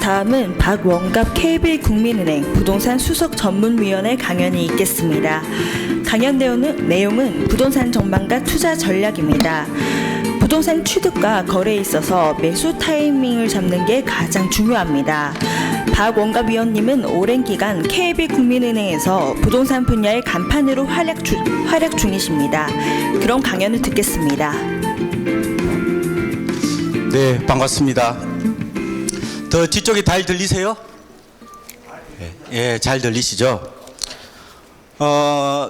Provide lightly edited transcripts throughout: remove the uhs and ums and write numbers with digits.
다음은 박원갑 KB국민은행 부동산 수석 전문위원회 강연이 있겠습니다. 강연 내용은 부동산 전망과 투자 전략입니다. 부동산 취득과 거래에 있어서 매수 타이밍을 잡는 게 가장 중요합니다. 박원갑 위원님은 오랜 기간 KB국민은행에서 부동산 분야의 간판으로 활약 중이십니다. 그럼 강연을 듣겠습니다. 네, 반갑습니다. 더 뒤쪽에 잘 들리세요? 예, 잘 들리시죠?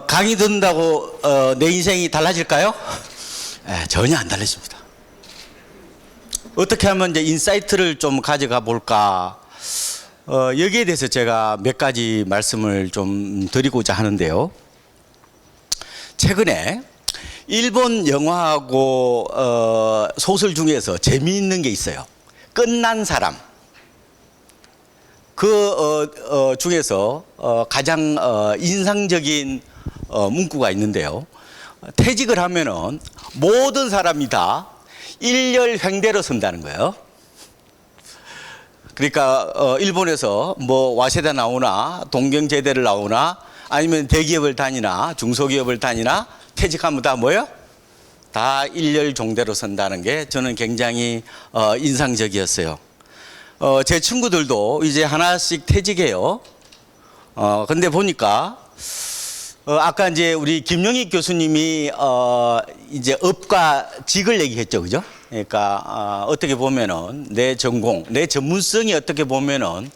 강의 듣는다고 내 인생이 달라질까요? 전혀 안 달라집니다. 어떻게 하면 이제 인사이트를 좀 가져가 볼까? 여기에 대해서 제가 몇 가지 말씀을 좀 드리고자 하는데요. 최근에 일본 영화하고 소설 중에서 재미있는 게 있어요. 끝난 사람. 그 중에서 가장 인상적인 문구가 있는데요. 퇴직을 하면은 모든 사람이 다 일렬횡대로 선다는 거예요. 그러니까 일본에서 뭐 와세다 나오나 동경제대를 나오나 아니면 대기업을 다니나 중소기업을 다니나 퇴직하면 다 뭐예요? 다 일렬종대로 선다는 게 저는 굉장히 인상적이었어요. 제 친구들도 이제 하나씩 퇴직해요. 근데 보니까 아까 이제 우리 김영익 교수님이 이제 업과 직을 얘기했죠, 그죠? 그러니까 어떻게 보면은 내 전공, 내 전문성이 어떻게 보면은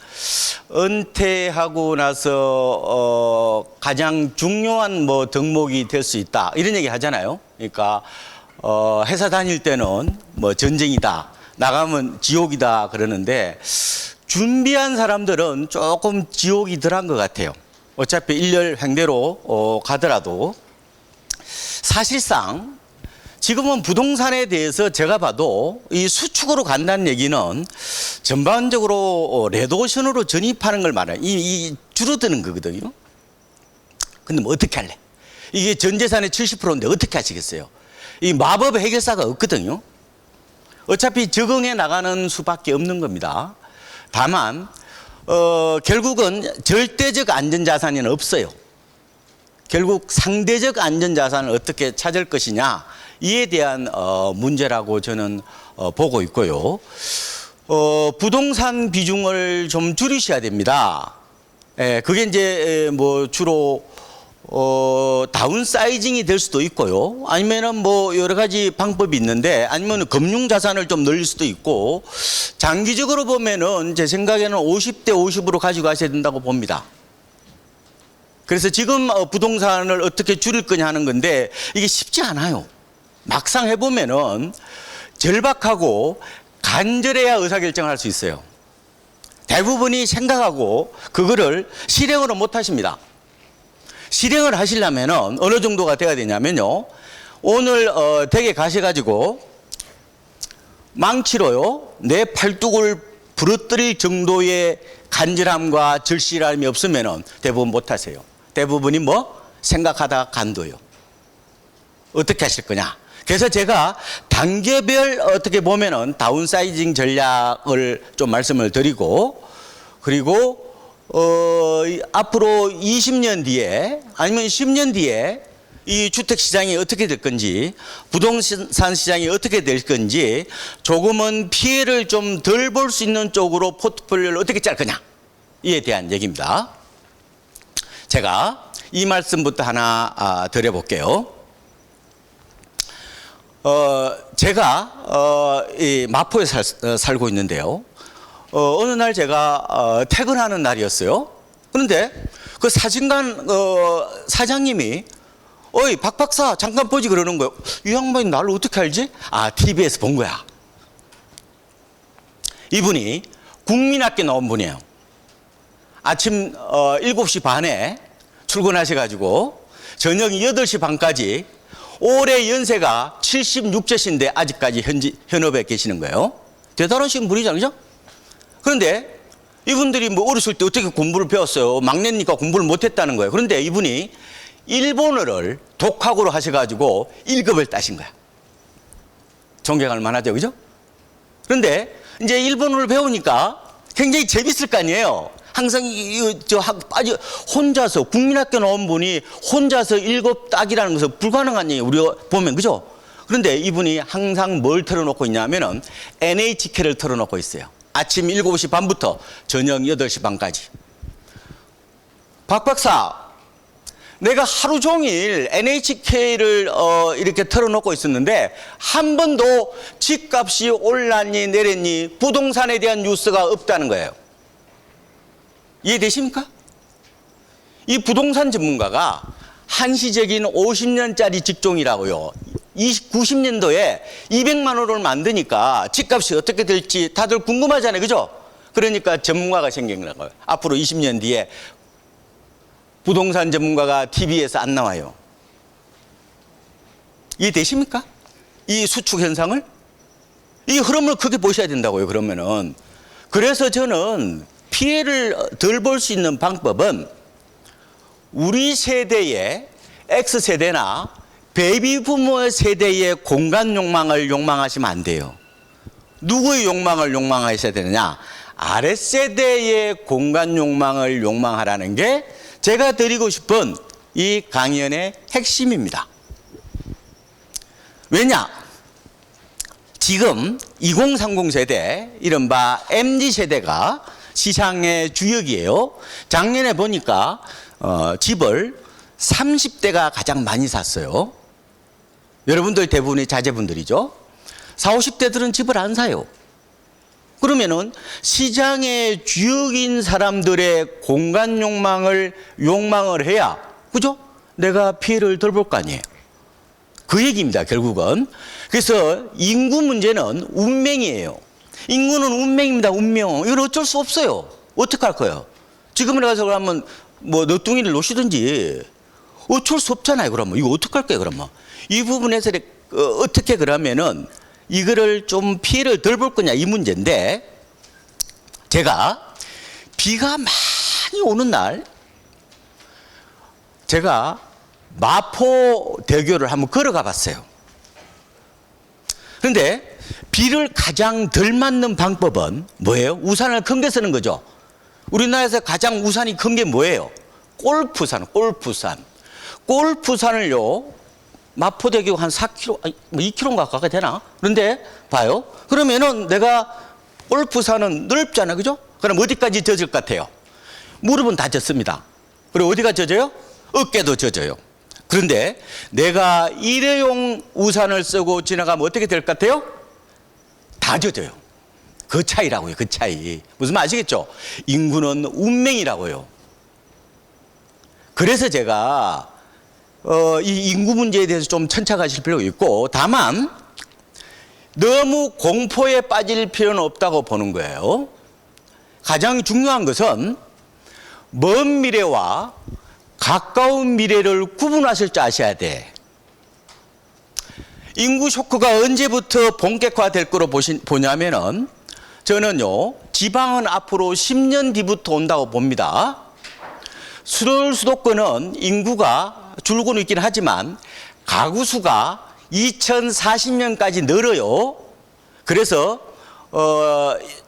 은퇴하고 나서 가장 중요한 뭐 덕목이 될 수 있다 이런 얘기 하잖아요. 그러니까 회사 다닐 때는 뭐 전쟁이다, 나가면 지옥이다 그러는데 준비한 사람들은 조금 지옥이 덜한 것 같아요. 어차피 일렬횡대로 가더라도 사실상 지금은 부동산에 대해서 제가 봐도 이 수축으로 간다는 얘기는 전반적으로 레드오션으로 전입하는 걸 말해요. 이 줄어드는 거거든요. 근데 뭐 어떻게 할래? 이게 전 재산의 70%인데 어떻게 하시겠어요? 이 마법 해결사가 없거든요. 어차피 적응해 나가는 수밖에 없는 겁니다. 다만 결국은 절대적 안전자산은 없어요. 결국 상대적 안전자산을 어떻게 찾을 것이냐 이에 대한 문제라고 저는 보고 있고요. 부동산 비중을 좀 줄이셔야 됩니다. 그게 이제 뭐 주로 다운사이징이 될 수도 있고요. 아니면은 뭐 여러 가지 방법이 있는데 아니면 금융자산을 좀 늘릴 수도 있고 장기적으로 보면은 제 생각에는 50대 50으로 가지고 가셔야 된다고 봅니다. 그래서 지금 부동산을 어떻게 줄일 거냐 하는 건데 이게 쉽지 않아요. 막상 해보면은 절박하고 간절해야 의사결정을 할 수 있어요. 대부분이 생각하고 그거를 실행으로 못 하십니다. 실행을 하시려면은 어느 정도가 돼야 되냐면요. 오늘 댁에 가셔가지고 망치로요 내 팔뚝을 부러뜨릴 정도의 간절함과 절실함이 없으면은 대부분 못 하세요. 대부분이 뭐 생각하다가 간도요. 어떻게 하실 거냐? 그래서 제가 단계별 어떻게 보면은 다운사이징 전략을 좀 말씀을 드리고 그리고 앞으로 20년 뒤에 아니면 10년 뒤에 이 주택시장이 어떻게 될 건지 부동산 시장이 어떻게 될 건지 조금은 피해를 좀 덜 볼 수 있는 쪽으로 포트폴리오를 어떻게 짤 거냐 이에 대한 얘기입니다. 제가 이 말씀부터 하나 드려볼게요. 제가 이 마포에 살고 있는데요. 어느 날 제가 퇴근하는 날이었어요. 그런데 그 사진관 사장님이 어이 박 박사 잠깐 보지 그러는 거예요. 이 양반이 나를 어떻게 알지? 아 TV에서 본 거야. 이분이 국민학교 나온 분이에요. 아침 7시 반에 출근하셔가지고 저녁 8시 반까지 올해 연세가 76세신데 아직까지 현업에 계시는 거예요. 대단하신 분이잖아요. 그죠? 그런데 이분들이 뭐 어렸을 때 어떻게 공부를 배웠어요? 막내니까 공부를 못했다는 거예요. 그런데 이분이 일본어를 독학으로 하셔가지고 1급을 따신 거야. 존경할 만하죠, 그죠? 그런데 이제 일본어를 배우니까 굉장히 재밌을 거 아니에요. 항상 빠져 혼자서 국민학교 나온 분이 혼자서 7 딱이라는 것은 불가능한 얘기 우리가 보면 그죠? 그런데 이분이 항상 뭘 틀어놓고 있냐면은 NHK를 틀어놓고 있어요. 아침 7시 반부터 저녁 8시 반까지. 박 박사, 내가 하루 종일 NHK를 이렇게 틀어놓고 있었는데 한 번도 집값이 올랐니 내렸니 부동산에 대한 뉴스가 없다는 거예요. 이해되십니까? 이 부동산 전문가가 한시적인 50년짜리 직종이라고요. 90년도에 200만 원을 만드니까 집값이 어떻게 될지 다들 궁금하잖아요. 그죠? 그러니까 전문가가 생긴 거예요. 앞으로 20년 뒤에 부동산 전문가가 TV에서 안 나와요. 이해되십니까? 이 수축 현상을? 이 흐름을 크게 보셔야 된다고요. 그러면은. 그래서 저는 피해를 덜 볼 수 있는 방법은 우리 세대의 X세대나 베이비 부모 세대의 공간 욕망을 욕망하시면 안 돼요. 누구의 욕망을 욕망하셔야 되느냐? 아랫세대의 공간 욕망을 욕망하라는 게 제가 드리고 싶은 이 강연의 핵심입니다. 왜냐? 지금 2030 세대, 이른바 MZ세대가 시장의 주역이에요. 작년에 보니까 집을 30대가 가장 많이 샀어요. 여러분들 대부분이 자제분들이죠. 40, 50대들은 집을 안 사요. 그러면은 시장의 주역인 사람들의 공간 욕망을 해야, 그죠? 내가 피해를 덜 볼 거 아니에요. 그 얘기입니다, 결국은. 그래서 인구 문제는 운명이에요. 인구는 운명입니다, 운명. 이건 어쩔 수 없어요. 어떡할 거예요? 지금에 가서 그러면 뭐 너뚱이를 놓시든지 어쩔 수 없잖아요, 그러면. 이거 어떡할 거예요, 그러면. 이 부분에서 어떻게 그러면은 이거를 좀 피해를 덜 볼 거냐 이 문제인데, 제가 비가 많이 오는 날 제가 마포대교를 한번 걸어가 봤어요. 그런데 비를 가장 덜 맞는 방법은 뭐예요? 우산을 큰 게 쓰는 거죠. 우리나라에서 가장 우산이 큰 게 뭐예요? 골프산. 골프산을요, 마포대교 한 4km, 2km인가 가까이 되나? 그런데 봐요. 그러면은 내가 골프산은 넓잖아, 그죠? 그럼 어디까지 젖을 것 같아요? 무릎은 다 젖습니다. 그리고 어디가 젖어요? 어깨도 젖어요. 그런데 내가 일회용 우산을 쓰고 지나가면 어떻게 될 것 같아요? 다 젖어요. 그 차이라고요, 그 차이. 무슨 말 아시겠죠? 인구는 운명이라고요. 그래서 제가 이 인구 문제에 대해서 좀 천착하실 필요가 있고, 다만 너무 공포에 빠질 필요는 없다고 보는 거예요. 가장 중요한 것은 먼 미래와 가까운 미래를 구분하실 줄 아셔야 돼. 인구 쇼크가 언제부터 본격화될 거로 보냐면은, 저는요, 지방은 앞으로 10년 뒤부터 온다고 봅니다. 서울 수도권은 인구가 줄고는 있긴 하지만 가구 수가 2040년까지 늘어요. 그래서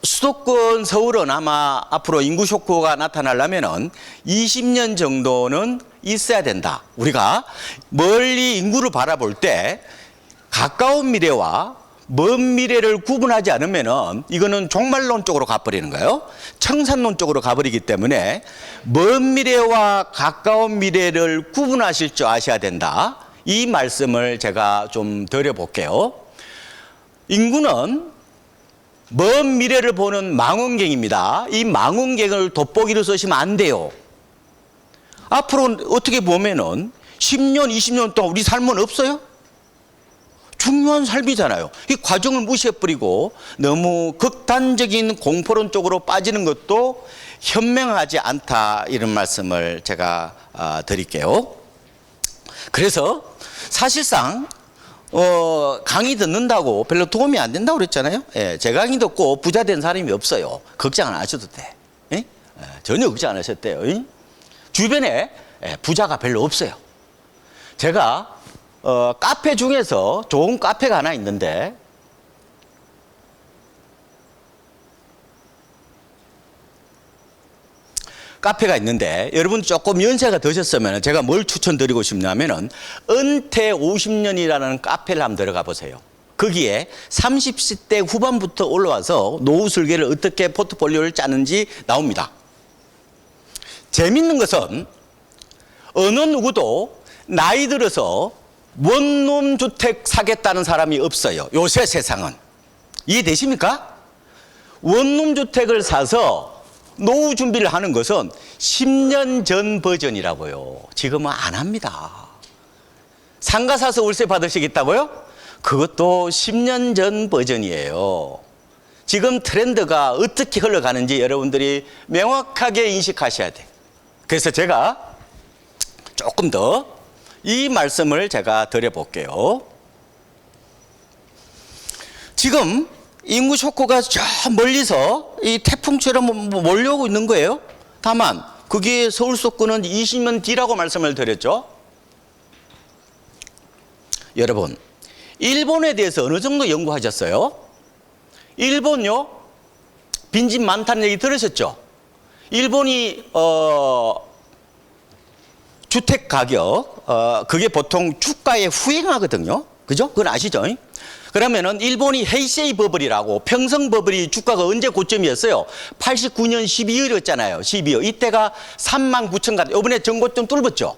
수도권 서울은 아마 앞으로 인구 쇼크가 나타나려면은 20년 정도는 있어야 된다. 우리가 멀리 인구를 바라볼 때 가까운 미래와 먼 미래를 구분하지 않으면은 이거는 종말론 쪽으로 가버리는 거예요. 청산론 쪽으로 가버리기 때문에 먼 미래와 가까운 미래를 구분하실 줄 아셔야 된다. 이 말씀을 제가 좀 드려볼게요. 인구는 먼 미래를 보는 망원경입니다. 이 망원경을 돋보기로 쓰시면 안 돼요. 앞으로 어떻게 보면은 10년, 20년 동안 우리 삶은 없어요? 중요한 삶이잖아요. 이 과정을 무시해버리고 너무 극단적인 공포론 쪽으로 빠지는 것도 현명하지 않다, 이런 말씀을 제가 드릴게요. 그래서 사실상 강의 듣는다고 별로 도움이 안 된다고 그랬잖아요. 예, 제 강의 듣고 부자 된 사람이 없어요. 걱정 안 하셔도 돼. 예? 전혀 걱정 안 하셨대요. 예? 주변에 부자가 별로 없어요. 제가 카페 중에서 좋은 카페가 하나 있는데, 카페가 있는데 여러분 조금 연세가 드셨으면 제가 뭘 추천드리고 싶냐면은 은퇴 50년이라는 카페를 한번 들어가 보세요. 거기에 30대 후반부터 올라와서 노후 설계를 어떻게 포트폴리오를 짜는지 나옵니다. 재밌는 것은 어느 누구도 나이 들어서 원룸 주택 사겠다는 사람이 없어요. 요새 세상은. 이해되십니까? 원룸 주택을 사서 노후 준비를 하는 것은 10년 전 버전이라고요. 지금은 안 합니다. 상가 사서 월세 받으시겠다고요? 그것도 10년 전 버전이에요. 지금 트렌드가 어떻게 흘러가는지 여러분들이 명확하게 인식하셔야 돼요. 그래서 제가 조금 더 이 말씀을 제가 드려볼게요. 지금 인구 쇼크가 저 멀리서 이 태풍처럼 몰려오고 있는 거예요. 다만 그게 서울 수도권은 20년 뒤라고 말씀을 드렸죠. 여러분, 일본에 대해서 어느 정도 연구하셨어요? 일본요, 빈집 많다는 얘기 들으셨죠? 일본이 주택 가격, 그게 보통 주가에 후행하거든요. 그죠? 그건 아시죠? 그러면은 일본이 헤이세이 버블이라고 평성 버블이 주가가 언제 고점이었어요? 89년 12월이었잖아요. 12월. 이때가 39,000가, 이번에 전고점 뚫었죠.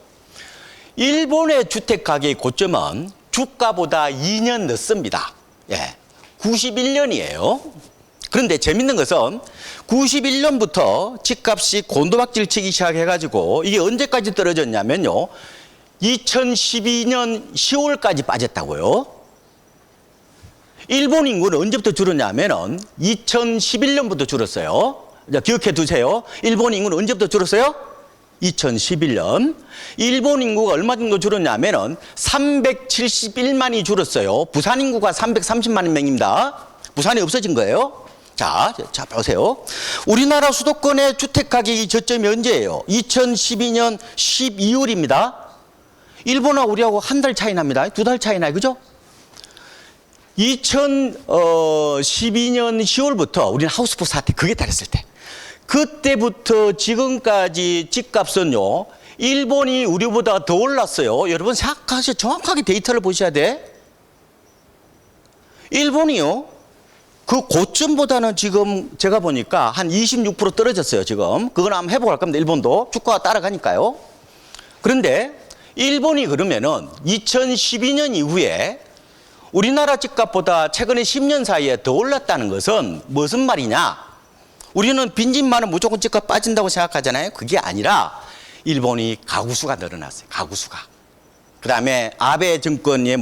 일본의 주택 가격의 고점은 주가보다 2년 늦습니다. 예. 91년이에요. 그런데 재밌는 것은 91년부터 집값이 곤두박질 치기 시작해가지고 이게 언제까지 떨어졌냐면요. 2012년 10월까지 빠졌다고요. 일본 인구는 언제부터 줄었냐면은 2011년부터 줄었어요. 기억해 두세요. 일본 인구는 언제부터 줄었어요? 2011년. 일본 인구가 얼마 정도 줄었냐면은 371만이 줄었어요. 부산 인구가 330만 명입니다. 부산이 없어진 거예요. 자, 보세요. 우리나라 수도권의 주택 가격이 저점이 언제예요? 2012년 12월입니다. 일본하고 우리하고 한 달 차이 납니다. 2달 차이 나요. 그죠? 2012년 10월부터 우리는 하우스포 사태 그게 달했을 때. 그때부터 지금까지 집값은요. 일본이 우리보다 더 올랐어요. 여러분 생각하셔. 정확하게 데이터를 보셔야 돼. 일본이요. 그 고점보다는 지금 제가 보니까 한 26% 떨어졌어요, 지금. 그건 한번 해보고 갈 겁니다, 일본도. 주가가 따라가니까요. 그런데 일본이 그러면은 2012년 이후에 우리나라 집값보다 최근에 10년 사이에 더 올랐다는 것은 무슨 말이냐? 우리는 빈집만은 무조건 집값 빠진다고 생각하잖아요. 그게 아니라 일본이 가구수가 늘어났어요, 가구수가. 그 다음에 아베 정권의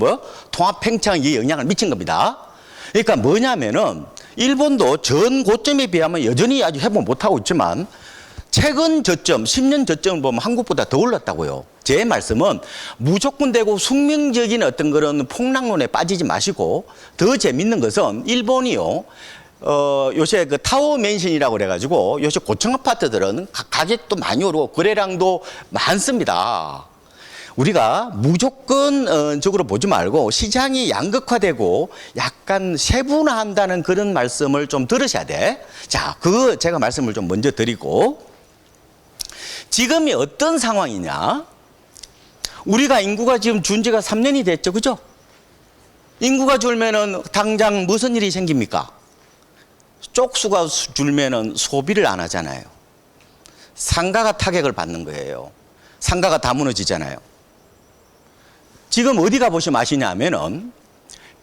통합 팽창이 영향을 미친 겁니다. 그러니까 뭐냐면은 일본도 전 고점에 비하면 여전히 아주 회복 못하고 있지만 최근 저점, 10년 저점을 보면 한국보다 더 올랐다고요. 제 말씀은 무조건 되고 숙명적인 어떤 그런 폭락론에 빠지지 마시고 더 재밌는 것은 일본이요. 요새 그 타워 맨션이라고 그래가지고 요새 고층 아파트들은 가격도 많이 오르고 거래량도 많습니다. 우리가 무조건적으로 보지 말고 시장이 양극화되고 약간 세분화한다는 그런 말씀을 좀 들으셔야 돼. 자, 그거 제가 말씀을 좀 먼저 드리고 지금이 어떤 상황이냐? 우리가 인구가 지금 준 지가 3년이 됐죠. 그죠? 인구가 줄면은 당장 무슨 일이 생깁니까? 쪽수가 줄면은 소비를 안 하잖아요. 상가가 타격을 받는 거예요. 상가가 다 무너지잖아요. 지금 어디 가보시면 아시냐면은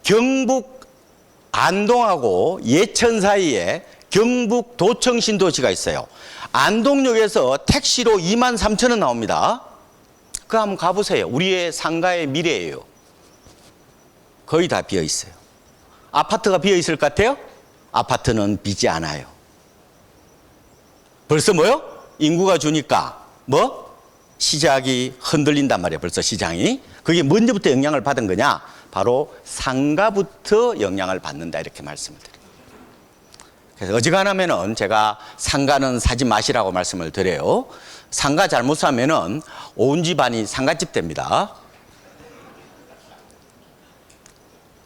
경북 안동하고 예천 사이에 경북 도청 신도시가 있어요. 안동역에서 택시로 23,000원 나옵니다. 그거 한번 가보세요. 우리의 상가의 미래예요. 거의 다 비어 있어요. 아파트가 비어 있을 것 같아요? 아파트는 비지 않아요. 벌써 뭐요? 인구가 주니까 시작이 흔들린단 말이에요. 벌써 시장이. 그게 언제부터 영향을 받은 거냐? 바로 상가부터 영향을 받는다 이렇게 말씀을 드려요. 그래서 어지간하면은 제가 상가는 사지 마시라고 말씀을 드려요. 상가 잘못 사면은 온 집안이 상가집 됩니다.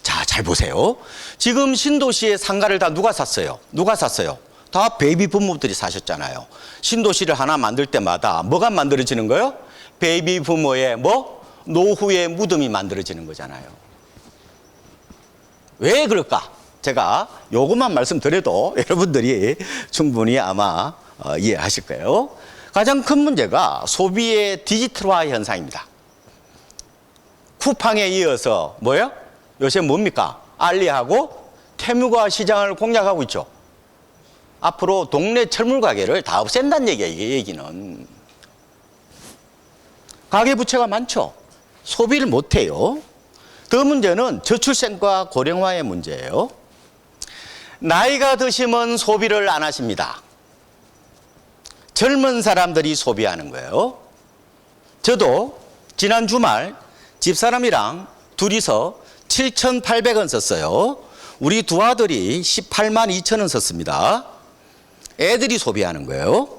자, 잘 보세요. 지금 신도시의 상가를 다 누가 샀어요? 누가 샀어요? 다 베이비 부모들이 사셨잖아요. 신도시를 하나 만들 때마다 뭐가 만들어지는 거예요? 베이비 부모의 노후의 무덤이 만들어지는 거잖아요. 왜 그럴까? 제가 요것만 말씀드려도 여러분들이 충분히 아마 이해하실 거예요. 가장 큰 문제가 소비의 디지털화 현상입니다. 쿠팡에 이어서 뭐예요? 요새 뭡니까? 알리하고 테무가 시장을 공략하고 있죠. 앞으로 동네 철물 가게를 다 없앤다는 얘기야, 이게 얘기는. 가계부채가 많죠. 소비를 못해요. 더 문제는 저출생과 고령화의 문제예요. 나이가 드시면 소비를 안 하십니다. 젊은 사람들이 소비하는 거예요. 저도 지난 주말 집사람이랑 둘이서 7,800원 썼어요. 우리 두 아들이 18만 2천 원 썼습니다. 애들이 소비하는 거예요.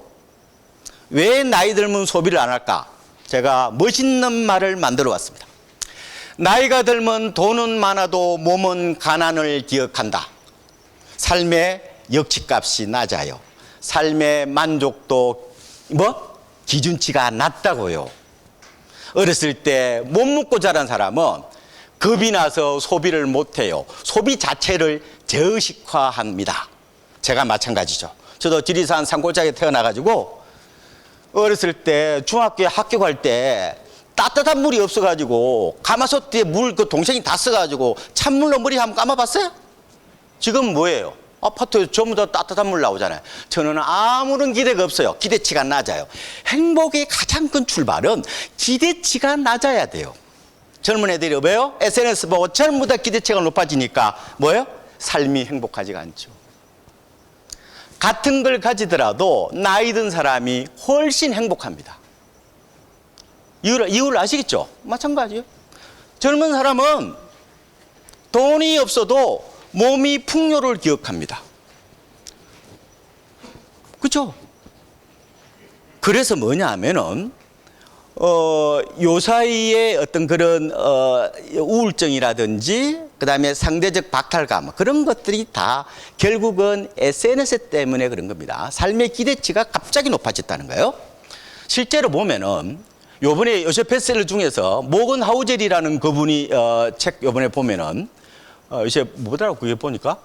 왜 나이 들면 소비를 안 할까? 제가 멋있는 말을 만들어 왔습니다. 나이가 들면 돈은 많아도 몸은 가난을 기억한다. 삶의 역치값이 낮아요. 삶의 만족도 기준치가 낮다고요. 어렸을 때 못 먹고 자란 사람은 겁이 나서 소비를 못해요. 소비 자체를 저의식화합니다. 제가 마찬가지죠. 저도 지리산 산골짜기에 태어나가지고 어렸을 때 중학교에 학교 갈 때 따뜻한 물이 없어가지고 가마솥에 물 그 동생이 다 써가지고 찬물로 머리 한번 감아봤어요? 지금 뭐예요? 아파트에 전부 다 따뜻한 물 나오잖아요. 저는 아무런 기대가 없어요. 기대치가 낮아요. 행복의 가장 큰 출발은 기대치가 낮아야 돼요. 젊은 애들이 왜요? SNS 보고 전부 다 기대치가 높아지니까 뭐예요? 삶이 행복하지가 않죠. 같은 걸 가지더라도 나이 든 사람이 훨씬 행복합니다. 이유를 아시겠죠? 마찬가지예요. 젊은 사람은 돈이 없어도 몸이 풍요를 기억합니다. 그렇죠? 그래서 뭐냐 하면은 요 사이에 어떤 그런 우울증이라든지 그다음에 상대적 박탈감 그런 것들이 다 결국은 SNS 때문에 그런 겁니다. 삶의 기대치가 갑자기 높아졌다는 거예요. 실제로 보면은 요번에 요새 베스트셀러 중에서 모건 하우젤이라는 그분이 책 요번에 보면은 요새 뭐더라고 그게 보니까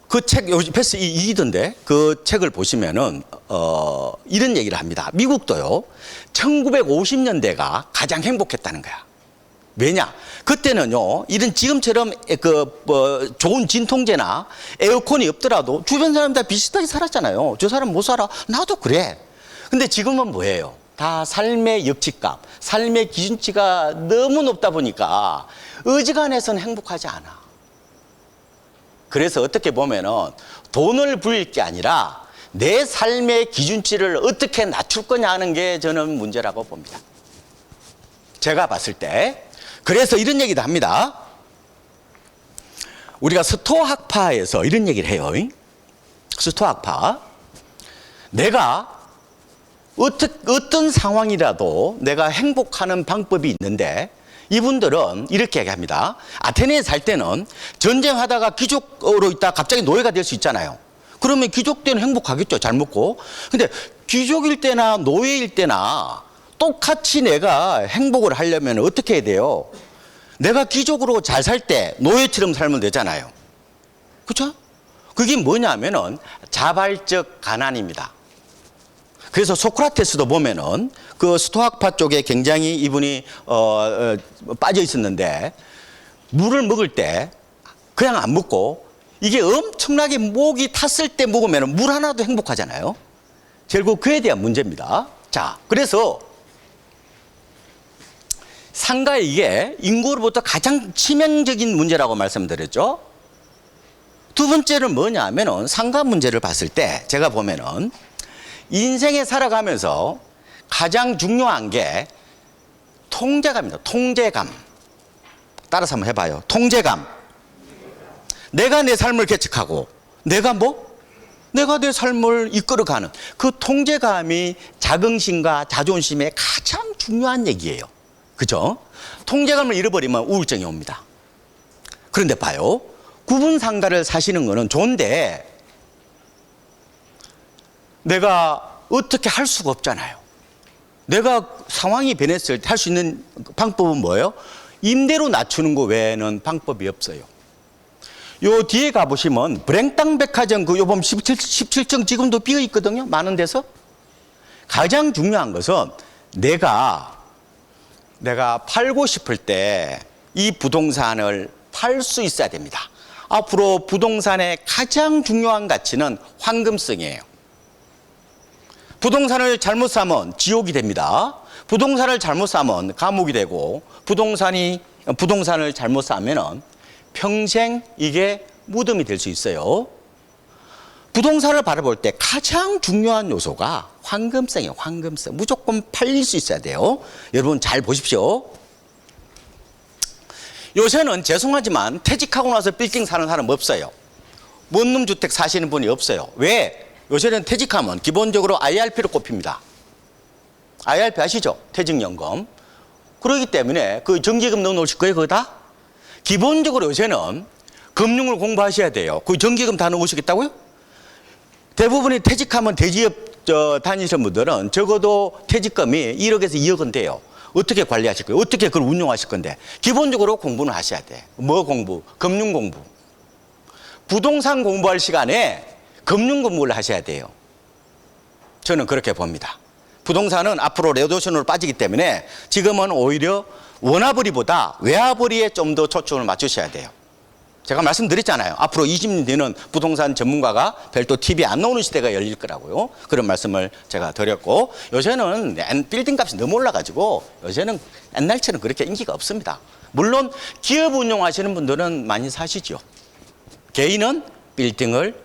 그 책 요새 베스트 2위던데 그 책을 보시면은 이런 얘기를 합니다. 미국도요 1950년대가 가장 행복했다는 거야. 왜냐? 그때는요 이런 지금처럼 좋은 진통제나 에어컨이 없더라도 주변 사람 다 비슷하게 살았잖아요. 저 사람 못 살아 나도 그래. 근데 지금은 뭐예요? 다 삶의 역치값, 삶의 기준치가 너무 높다 보니까 어지간해서는 행복하지 않아. 그래서 어떻게 보면은 돈을 불릴 게 아니라 내 삶의 기준치를 어떻게 낮출 거냐 하는 게 저는 문제라고 봅니다. 제가 봤을 때. 그래서 이런 얘기도 합니다. 우리가 스토학파에서 이런 얘기를 해요. 스토학파. 내가 어떤 상황이라도 내가 행복하는 방법이 있는데 이분들은 이렇게 얘기합니다. 아테네에 살 때는 전쟁하다가 귀족으로 있다 갑자기 노예가 될 수 있잖아요. 그러면 귀족 때는 행복하겠죠. 잘 먹고. 근데 귀족일 때나 노예일 때나 똑같이 내가 행복을 하려면 어떻게 해야 돼요? 내가 귀족으로 잘 살 때 노예처럼 살면 되잖아요. 그렇죠? 그게 뭐냐면은 자발적 가난입니다. 그래서 소크라테스도 보면은 그 스토학파 쪽에 굉장히 이분이 빠져 있었는데 물을 먹을 때 그냥 안 먹고 이게 엄청나게 목이 탔을 때 먹으면 물 하나도 행복하잖아요. 결국 그에 대한 문제입니다. 자, 그래서 상가 이게 인구로부터 가장 치명적인 문제라고 말씀드렸죠. 두 번째는 뭐냐 하면은 상가 문제를 봤을 때 제가 보면은 인생에 살아가면서 가장 중요한 게 통제감입니다. 통제감. 따라서 한번 해봐요. 통제감. 내가 내 삶을 개척하고 내가 내 삶을 이끌어가는 그 통제감이 자긍심과 자존심의 가장 중요한 얘기예요. 그죠? 통제감을 잃어버리면 우울증이 옵니다. 그런데 봐요. 구분 상가를 사시는 거는 좋은데 내가 어떻게 할 수가 없잖아요. 내가 상황이 변했을 때 할 수 있는 방법은 뭐예요? 임대료 낮추는 거 외에는 방법이 없어요. 요 뒤에 가보시면 브랭땅 백화점 그 요번 17층 지금도 비어 있거든요. 많은 데서. 가장 중요한 것은 내가 팔고 싶을 때 이 부동산을 팔 수 있어야 됩니다. 앞으로 부동산의 가장 중요한 가치는 황금성이에요. 부동산을 잘못 사면 지옥이 됩니다. 부동산을 잘못 사면 감옥이 되고 부동산을 잘못 사면은 평생 이게 무덤이 될 수 있어요. 부동산을 바라볼 때 가장 중요한 요소가 황금성이에요. 황금성. 무조건 팔릴 수 있어야 돼요. 여러분 잘 보십시오. 요새는 죄송하지만 퇴직하고 나서 빌딩 사는 사람 없어요. 원룸 주택 사시는 분이 없어요. 왜? 요새는 퇴직하면 기본적으로 IRP로 꼽힙니다. IRP 아시죠? 퇴직연금. 그렇기 때문에 그 정기금 넣어놓으실 거예요, 그거 다? 기본적으로 요새는 금융을 공부하셔야 돼요. 그 정기금 다 넣으시겠다고요? 대부분이 퇴직하면 대기업 다니시는 분들은 적어도 퇴직금이 1억에서 2억은 돼요. 어떻게 관리하실 거예요? 어떻게 그걸 운용하실 건데? 기본적으로 공부는 하셔야 돼. 뭐 공부? 금융 공부. 부동산 공부할 시간에 금융 공부를 하셔야 돼요. 저는 그렇게 봅니다. 부동산은 앞으로 레도션으로 빠지기 때문에 지금은 오히려 원화벌이보다 외화벌이에 좀 더 초점을 맞추셔야 돼요. 제가 말씀드렸잖아요. 앞으로 20년 뒤는 부동산 전문가가 별도 TV 안 나오는 시대가 열릴 거라고요. 그런 말씀을 제가 드렸고, 요새는 빌딩 값이 너무 올라가지고 요새는 옛날처럼 그렇게 인기가 없습니다. 물론 기업 운영하시는 분들은 많이 사시죠. 개인은 빌딩을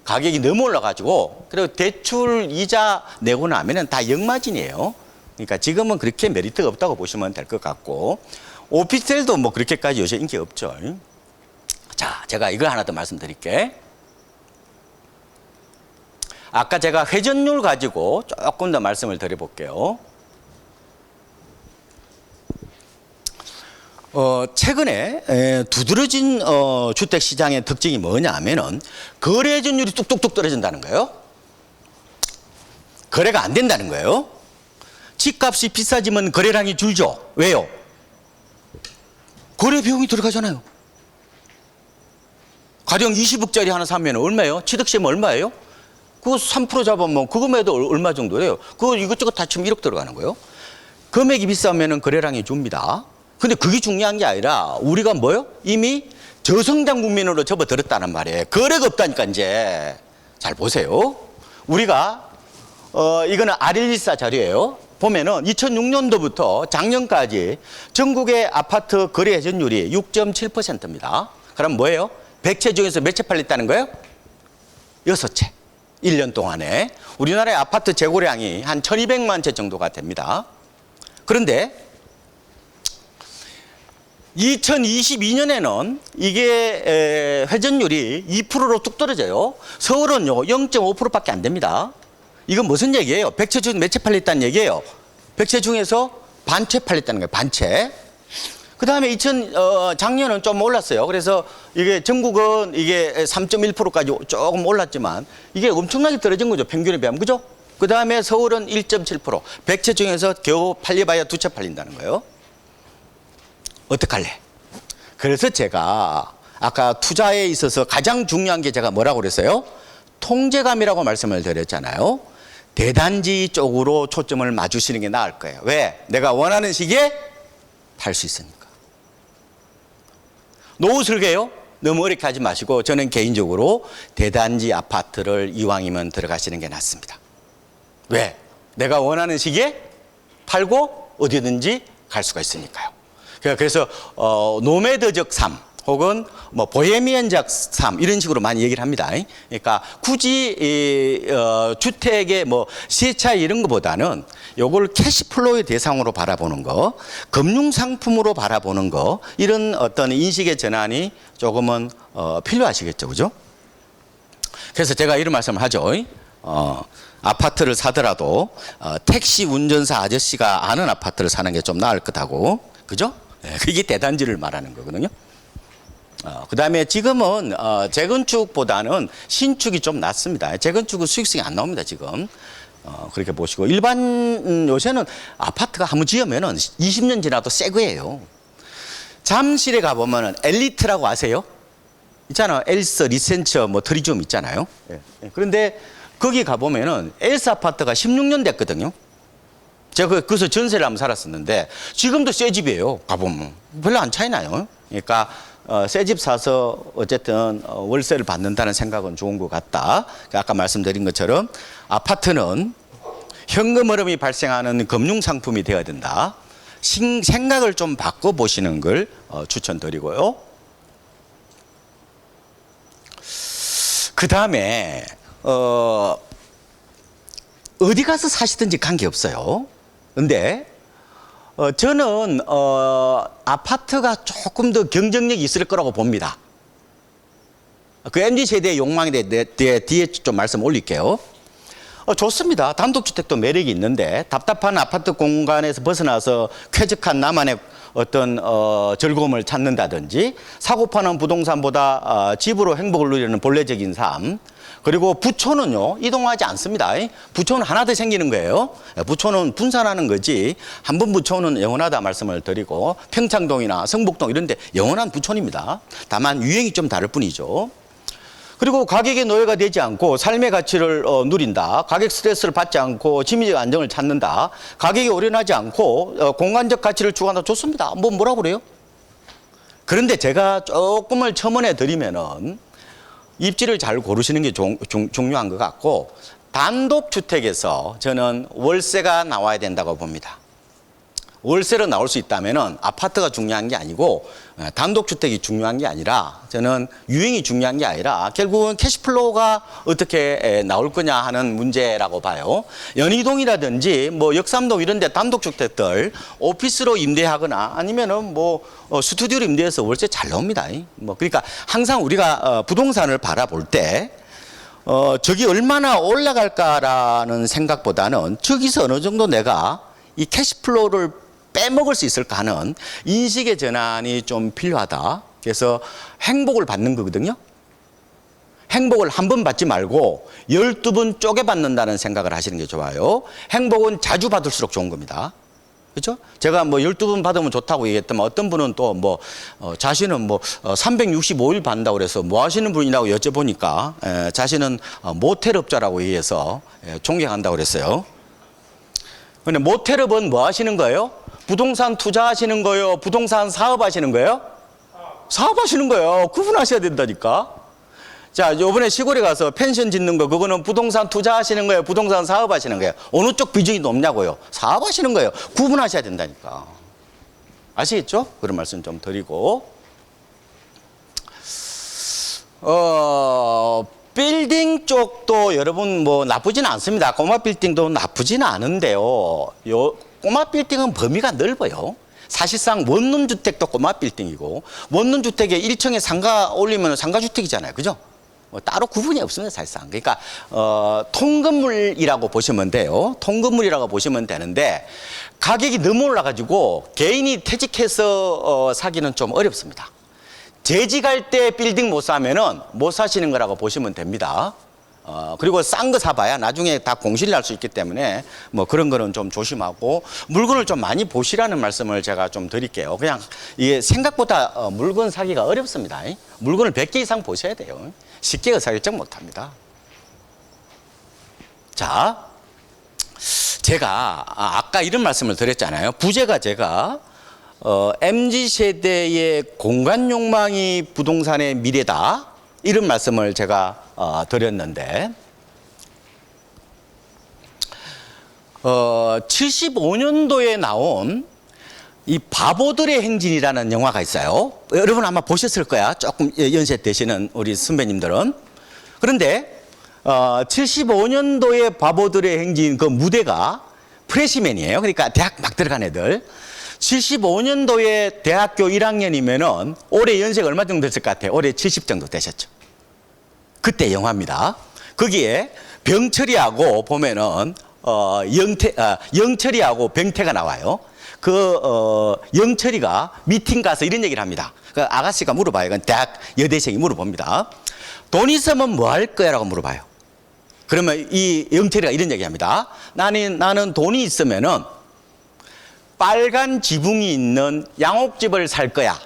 가격이 너무 올라가지고 그리고 대출 이자 내고 나면은 다 역마진이에요. 그러니까 지금은 그렇게 메리트가 없다고 보시면 될 것 같고, 오피스텔도 뭐 그렇게까지 요새 인기 없죠. 자, 제가 이걸 하나 더 말씀드릴게. 아까 제가 회전율 가지고 조금 더 말씀을 드려볼게요. 최근에 두드러진 주택시장의 특징이 뭐냐 하면은 거래 회전율이 뚝뚝뚝 떨어진다는 거예요. 거래가 안 된다는 거예요. 집값이 비싸지면 거래량이 줄죠. 왜요? 거래 비용이 들어가잖아요. 가령 20억짜리 하나 사면 얼마예요? 취득세면 얼마예요? 그거 3% 잡으면 그금에도 얼마 정도예요? 그거 이것저것 다 치면 1억 들어가는 거예요. 금액이 비싸면 거래량이 줍니다. 근데 그게 중요한 게 아니라 우리가 뭐요? 이미 저성장 국민으로 접어들었다는 말이에요. 거래가 없다니까 이제. 잘 보세요. 우리가 이거는 R114 자료예요. 보면은 2006년도부터 작년까지 전국의 아파트 거래 회전율이 6.7%입니다. 그럼 뭐예요? 100채 중에서 몇 채 팔렸다는 거예요? 6채. 1년 동안에. 우리나라의 아파트 재고량이 한 1200만 채 정도가 됩니다. 그런데 2022년에는 이게 회전율이 2%로 뚝 떨어져요. 서울은요 0.5%밖에 안 됩니다. 이건 무슨 얘기예요? 100채 중에 몇 채 팔렸다는 얘기예요. 100채 중에서 반 채 팔렸다는 거예요. 반 채. 그 다음에 작년은 좀 올랐어요. 그래서 이게 전국은 이게 3.1%까지 조금 올랐지만 이게 엄청나게 떨어진 거죠. 평균에 비하면. 그죠? 그 다음에 서울은 1.7%. 100채 중에서 겨우 팔려봐야 2채 팔린다는 거예요. 어떡할래? 그래서 제가 아까 투자에 있어서 가장 중요한 게 제가 뭐라고 그랬어요? 통제감이라고 말씀을 드렸잖아요. 대단지 쪽으로 초점을 맞추시는 게 나을 거예요. 왜? 내가 원하는 시기에 팔 수 있으니까. 노후 설계요? 너무 어렵게 하지 마시고 저는 개인적으로 대단지 아파트를 이왕이면 들어가시는 게 낫습니다. 왜? 내가 원하는 시기에 팔고 어디든지 갈 수가 있으니까요. 그래서 노매드적 삶 혹은 뭐 보헤미안적 삶 이런 식으로 많이 얘기를 합니다. 그러니까 굳이 주택의 뭐 세차 이런 것보다는 요걸 캐시플로우의 대상으로 바라보는 거, 금융 상품으로 바라보는 거, 이런 어떤 인식의 전환이 조금은 필요하시겠죠, 그죠? 그래서 제가 이런 말씀을 하죠. 아파트를 사더라도 택시 운전사 아저씨가 아는 아파트를 사는 게 좀 나을 거다고, 그죠? 네, 그게 대단지를 말하는 거거든요. 그다음에 지금은 재건축보다는 신축이 좀 낫습니다. 재건축은 수익성이 안 나옵니다, 지금. 그렇게 보시고 일반 요새는 아파트가 한번 지으면은 20년 지나도 새 거예요. 잠실에 가보면은 엘리트라고 아세요? 있잖아요. 엘스, 리센처, 뭐 트리움 있잖아요. 예. 그런데 거기 가보면은 엘스 아파트가 16년 됐거든요. 제가 거기서 전세를 한번 살았었는데 지금도 새 집이에요. 가보면 별로 안 차이 나요. 그러니까 새 집 사서 어쨌든 월세를 받는다는 생각은 좋은 것 같다. 아까 말씀드린 것처럼 아파트는 현금 흐름이 발생하는 금융 상품이 되어야 된다. 생각을 좀 바꿔보시는 걸 추천드리고요. 그 다음에 어디 가서 사시든지 관계없어요. 근데 저는 아파트가 조금 더 경쟁력이 있을 거라고 봅니다. 그 MZ세대의 욕망에 대해 뒤에 좀 말씀 올릴게요. 좋습니다. 단독주택도 매력이 있는데 답답한 아파트 공간에서 벗어나서 쾌적한 나만의 어떤 즐거움을 찾는다든지 사고파는 부동산보다 집으로 행복을 누리는 본래적인 삶. 그리고 부촌은요 이동하지 않습니다. 부촌은 하나 더 생기는 거예요. 부촌은 분산하는 거지 한 번 부촌은 영원하다 말씀을 드리고 평창동이나 성북동 이런 데 영원한 부촌입니다. 다만 유행이 좀 다를 뿐이죠. 그리고 가격의 노예가 되지 않고 삶의 가치를 누린다. 가격 스트레스를 받지 않고 심리적 안정을 찾는다. 가격이 오르나지 않고 공간적 가치를 추구한다. 좋습니다. 뭐라고 그래요? 그런데 제가 조금을 첨언해 드리면은 입지를 잘 고르시는 게 중요한 것 같고 단독주택에서 저는 월세가 나와야 된다고 봅니다. 월세로 나올 수 있다면은 아파트가 중요한 게 아니고 단독주택이 중요한 게 아니라 저는 유행이 중요한 게 아니라 결국은 캐시플로우가 어떻게 나올 거냐 하는 문제라고 봐요. 연희동이라든지 뭐 역삼동 이런 데 단독주택들 오피스로 임대하거나 아니면은 뭐 스튜디오로 임대해서 월세 잘 나옵니다. 뭐 그러니까 항상 우리가 부동산을 바라볼 때 저기 얼마나 올라갈까라는 생각보다는 저기서 어느 정도 내가 이 캐시플로우를 빼먹을 수 있을까 하는 인식의 전환이 좀 필요하다. 그래서 행복을 받는 거거든요. 행복을 한 번 받지 말고 12번 쪼개받는다는 생각을 하시는 게 좋아요. 행복은 자주 받을수록 좋은 겁니다. 그렇죠? 제가 뭐 12번 받으면 좋다고 얘기했더만 어떤 분은 또 뭐 자신은 뭐 365일 받는다고 그래서 뭐 하시는 분이라고 여쭤보니까 자신은 모텔업자라고 얘기해서 존경한다고 그랬어요. 근데 모텔업은 뭐 하시는 거예요? 부동산 투자하시는 거예요? 부동산 사업하시는 거예요? 사업하시는 거예요. 구분하셔야 된다니까. 자, 이번에 시골에 가서 펜션 짓는 거 그거는 부동산 투자하시는 거예요? 부동산 사업하시는 거예요? 어느 쪽 비중이 높냐고요? 사업하시는 거예요. 구분하셔야 된다니까. 아시겠죠? 그런 말씀 좀 드리고 빌딩 쪽도 여러분 뭐 나쁘지는 않습니다. 꼬마 빌딩도 나쁘지는 않은데요. 꼬마 빌딩은 범위가 넓어요. 사실상 원룸주택도 꼬마 빌딩이고 원룸주택에 1층에 상가 올리면 상가주택이잖아요. 그죠? 따로 구분이 없습니다. 사실상. 그러니까 통건물이라고 보시면 돼요. 통건물이라고 보시면 되는데 가격이 너무 올라가지고 개인이 퇴직해서 사기는 좀 어렵습니다. 재직할 때 빌딩 못 사면은 못 사시는 거라고 보시면 됩니다. 그리고 싼 거 사봐야 나중에 다 공실이 날 수 있기 때문에 뭐 그런 거는 좀 조심하고 물건을 좀 많이 보시라는 말씀을 제가 좀 드릴게요. 그냥 이게 생각보다 물건 사기가 어렵습니다. 물건을 100개 이상 보셔야 돼요. 쉽게 의사결정 못 합니다. 자, 제가 아까 이런 말씀을 드렸잖아요. 부제가 제가 MZ세대의 공간 욕망이 부동산의 미래다. 이런 말씀을 제가 드렸는데 75년도에 나온 이 바보들의 행진이라는 영화가 있어요. 여러분 아마 보셨을 거야. 조금 연세 되시는 우리 선배님들은. 그런데 75년도에 바보들의 행진 그 무대가 프레시맨이에요. 그러니까 대학 막 들어간 애들. 75년도에 대학교 1학년이면은 올해 연세가 얼마 정도 됐을 것 같아요? 올해 70 정도 되셨죠. 그때 영화입니다. 거기에 병철이하고 보면은 영철이하고 병태가 나와요. 영철이가 미팅 가서 이런 얘기를 합니다. 그 아가씨가 물어봐요. 이건 대학 여대생이 물어봅니다. 돈 있으면 뭐 할 거야? 라고 물어봐요. 그러면 이 영철이가 이런 얘기 합니다. 나는 돈이 있으면은 빨간 지붕이 있는 양옥집을 살 거야.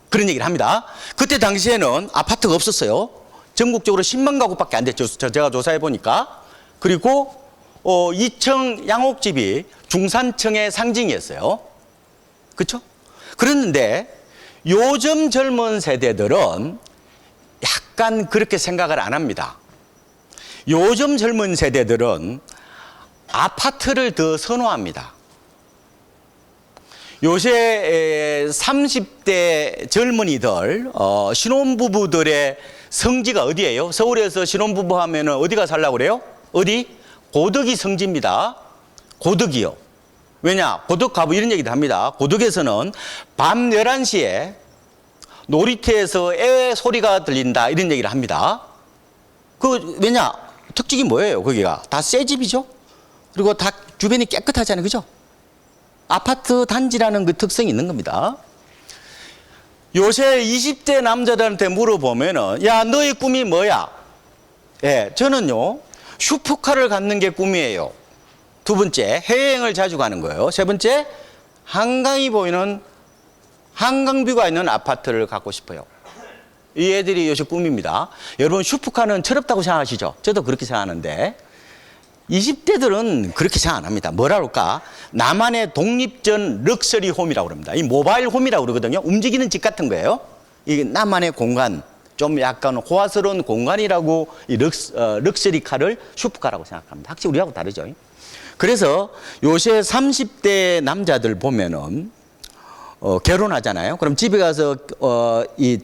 그런 얘기를 합니다. 그때 당시에는 아파트가 없었어요. 전국적으로 10만 가구밖에 안 됐죠. 제가 조사해 보니까. 그리고 2층 양옥집이 중산층의 상징이었어요. 그렇죠? 그랬는데 요즘 젊은 세대들은 약간 그렇게 생각을 안 합니다. 요즘 젊은 세대들은 아파트를 더 선호합니다. 요새 30대 젊은이들, 신혼부부들의 성지가 어디예요? 서울에서 신혼부부 하면 어디가 살라고 그래요? 어디? 고덕이 성지입니다. 고덕이요. 왜냐? 고덕 가보 이런 얘기도 합니다. 고덕에서는 밤 11시에 놀이터에서 애 소리가 들린다 이런 얘기를 합니다. 왜냐? 특징이 뭐예요? 거기가 다 새 집이죠. 그리고 다 주변이 깨끗하잖아요. 그죠? 아파트 단지라는 그 특성이 있는 겁니다. 요새 20대 남자들한테 물어보면은 야, 너의 꿈이 뭐야? 예, 저는요 슈퍼카를 갖는 게 꿈이에요. 두 번째, 해외여행을 자주 가는 거예요. 세 번째, 한강이 보이는 한강뷰가 있는 아파트를 갖고 싶어요. 이 애들이 요새 꿈입니다. 여러분 슈퍼카는 철없다고 생각하시죠? 저도 그렇게 생각하는데 20대들은 그렇게 생각 안 합니다. 뭐라 그럴까? 나만의 독립전 럭셔리 홈이라고 그럽니다. 이 모바일 홈이라고 그러거든요. 움직이는 집 같은 거예요. 이게 나만의 공간, 좀 약간 호화스러운 공간이라고 이 럭셔리 카를 슈퍼카라고 생각합니다. 확실히 우리하고 다르죠. 그래서 요새 30대 남자들 보면은 결혼하잖아요. 그럼 집에 가서 이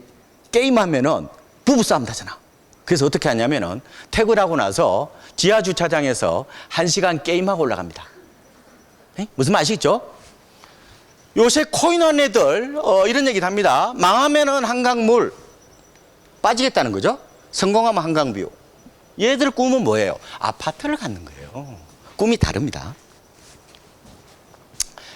게임하면은 부부싸움 하잖아. 그래서 어떻게 하냐면은 퇴근하고 나서 지하 주차장에서 1시간 게임하고 올라갑니다. 에? 무슨 말 아시겠죠? 요새 코인한 애들 이런 얘기를 합니다. 망하면은 한강물 빠지겠다는 거죠. 성공하면 한강뷰. 얘들 꿈은 뭐예요? 아파트를 갖는 거예요. 꿈이 다릅니다.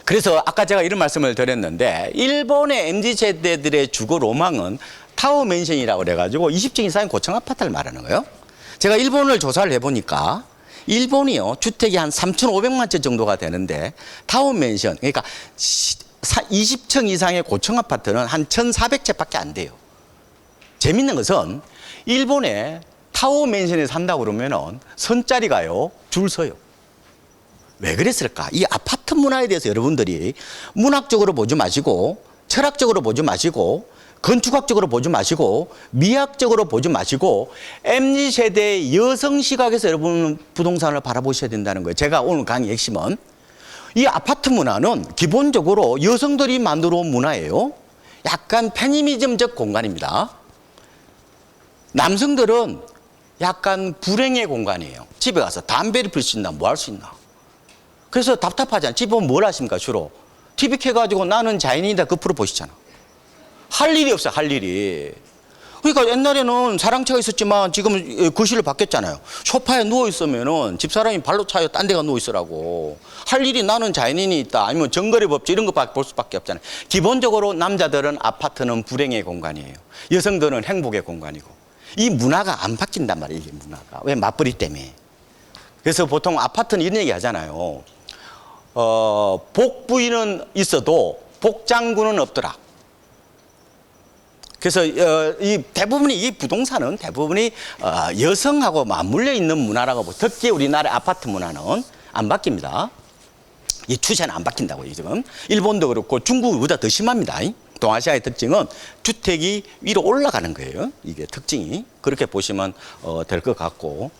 그래서 아까 제가 이런 말씀을 드렸는데 일본의 MZ세대들의 주거 로망은 타워 맨션이라고 그래가지고 20층 이상의 고층 아파트를 말하는 거예요. 제가 일본을 조사를 해보니까 일본이요 주택이 한 3,500만 채 정도가 되는데 타워 맨션 그러니까 20층 이상의 고층 아파트는 한 1,400채밖에 안 돼요. 재밌는 것은 일본에 타워 맨션에 산다고 그러면은 선짜리가요 줄 서요. 왜 그랬을까? 이 아파트 문화에 대해서 여러분들이 문학적으로 보지 마시고 철학적으로 보지 마시고 건축학적으로 보지 마시고 미학적으로 보지 마시고 MZ세대의 여성 시각에서 여러분 부동산을 바라보셔야 된다는 거예요. 제가 오늘 강의 핵심은 이 아파트 문화는 기본적으로 여성들이 만들어 온 문화예요. 약간 페미니즘적 공간입니다. 남성들은 약간 불행의 공간이에요. 집에 가서 담배를 필 수 있나 뭐 할 수 있나. 그래서 답답하잖아요. 집에 오면 뭘 하십니까 주로? TV 켜가지고 나는 자연인이다 그 프로 보시잖아. 할 일이 없어요. 할 일이. 그러니까 옛날에는 사랑채가 있었지만 지금 거실로 바뀌었잖아요. 소파에 누워있으면은 집사람이 발로 차요. 딴 데가 누워있으라고. 할 일이 나는 자연인이 있다. 아니면 정거리 법칙 이런 거 볼 수밖에 없잖아요. 기본적으로 남자들은 아파트는 불행의 공간이에요. 여성들은 행복의 공간이고. 이 문화가 안 바뀐단 말이에요. 이 문화가. 왜? 맞벌이 때문에. 그래서 보통 아파트는 이런 얘기 하잖아요. 복부인은 있어도 복장군은 없더라. 그래서 이 부동산은 대부분이 여성하고 맞물려 있는 문화라고 특히 우리나라 아파트 문화는 안 바뀝니다. 이 추세는 안 바뀐다고요. 지금 일본도 그렇고 중국보다 더 심합니다. 동아시아의 특징은 주택이 위로 올라가는 거예요. 이게 특징이 그렇게 보시면 될 것 같고